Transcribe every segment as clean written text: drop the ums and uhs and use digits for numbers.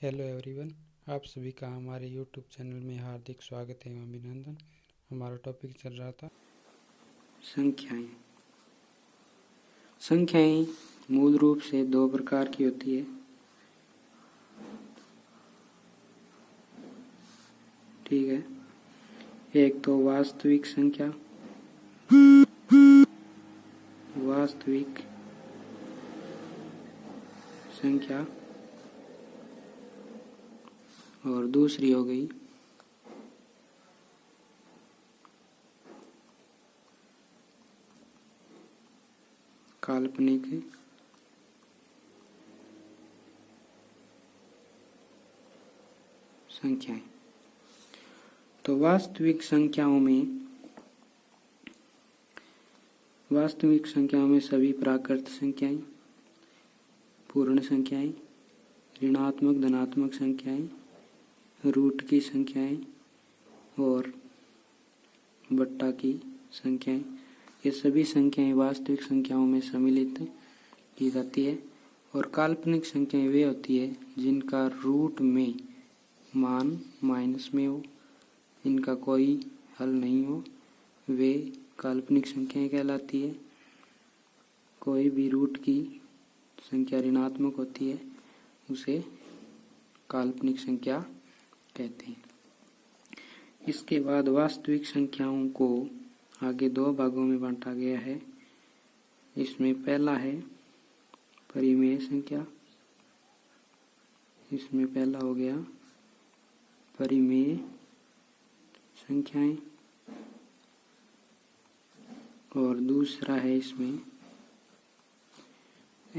Hello everyone, आप सभी का हमारे यूट्यूब चैनल में हार्दिक स्वागत एवं अभिनंदन। हमारा टॉपिक चल रहा था संख्याएं। संख्याएं मूल रूप से दो प्रकार की होती है। ठीक है, एक तो वास्तविक संख्या, वास्तविक संख्या, और दूसरी हो गई काल्पनिक संख्याएं। तो वास्तविक संख्याओं में सभी प्राकृत संख्याएं, पूर्ण संख्याएं, ऋणात्मक धनात्मक संख्याएं, रूट की संख्याएं और बट्टा की संख्याएं, ये सभी संख्याएं वास्तविक संख्याओं में सम्मिलित की जाती है। और काल्पनिक संख्याएं वे होती है जिनका रूट में मान माइनस में हो, इनका कोई हल नहीं हो, वे काल्पनिक संख्याएं कहलाती है। कोई भी रूट की संख्या ऋणात्मक होती है उसे काल्पनिक संख्या कहते हैं। इसके बाद वास्तविक संख्याओं को आगे दो भागों में बांटा गया है। इसमें पहला है परिमेय संख्या। इसमें पहला हो गया परिमेय संख्याएं और दूसरा है इसमें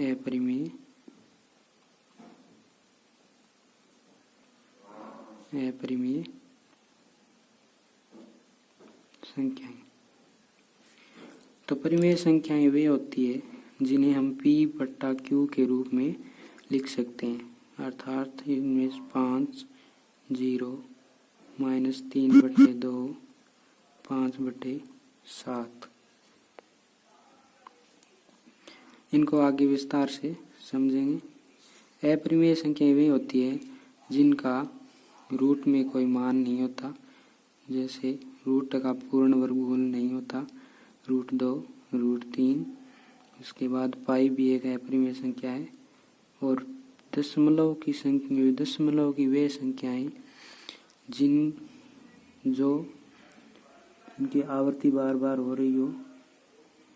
अपरिमेय संख्याएं। तो परिमेय संख्याएं वे होती है जिन्हें हम P/Q के रूप में लिख सकते हैं, अर्थात इनमें 5, 0, -3/2, 5/7। इनको आगे विस्तार से समझेंगे। अपरिमेय संख्याएं वे होती है जिनका रूट में कोई मान नहीं होता, जैसे रूट का पूर्ण वर्गमूल नहीं होता, √2, √3। उसके बाद पाई भी एक अपरिमेय संख्या है। और दशमलव की वे संख्याएं जिनकी आवृत्ति बार बार हो रही हो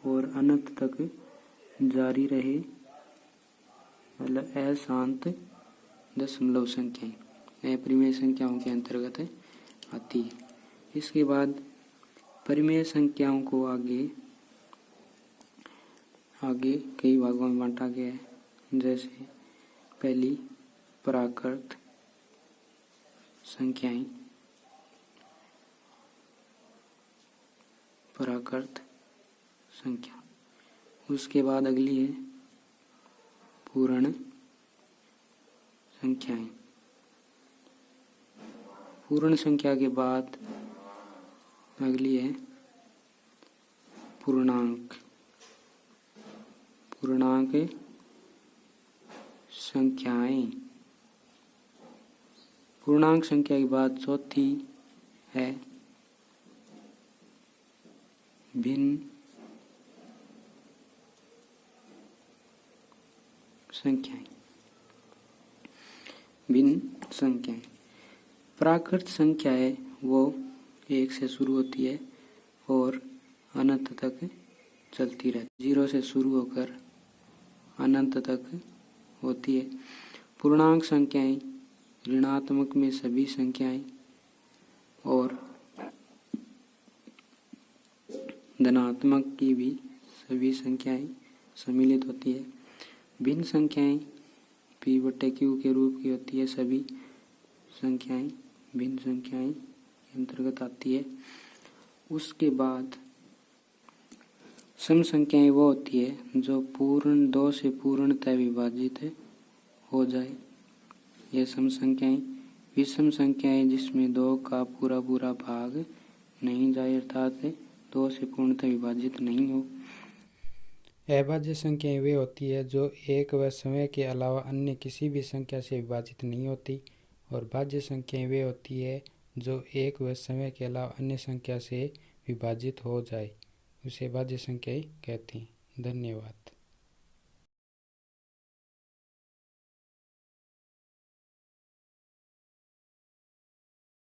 और अनंत तक जारी रहे, मतलब अशांत दशमलव संख्याएं अपरिमेय संख्याओं के अंतर्गत आती है। इसके बाद परिमेय संख्याओं को आगे कई भागों में बांटा गया है, जैसे पहली प्राकृत संख्याएं, प्राकृत संख्या। उसके बाद अगली है पूर्ण संख्याएं। पूर्ण संख्या के बाद अगली है पूर्णांक संख्याएं। पूर्णांक संख्या के बाद चौथी है भिन्न संख्याएं। प्राकृत संख्याएं वो 1 से शुरू होती है और अनंत तक चलती रहती है, 0 से शुरू होकर अनंत तक होती है। पूर्णांक संख्याएं ऋणात्मक में सभी संख्याएं और धनात्मक की भी सभी संख्याएं सम्मिलित होती है। भिन्न संख्याएं P/Q के रूप की होती है। सभी संख्याएं भिन्न संख्याएं के अंतर्गत आती है। उसके बाद सम संख्याएं वो होती है जो पूर्ण 2 से पूर्णतः विभाजित हो जाए, ये सम संख्याएं। विषम संख्याएं जिसमें 2 का पूरा भाग नहीं जाए, अर्थात 2 से पूर्णतः विभाजित नहीं हो। अभाज्य संख्याएं वे होती है जो एक व समय के अलावा अन्य किसी भी संख्या से विभाजित नहीं होती, और भाज्य संख्याएं वे होती है जो एक व समय के अलावा अन्य संख्या से विभाजित हो जाए, उसे भाज्य संख्याएं कहते हैं। धन्यवाद।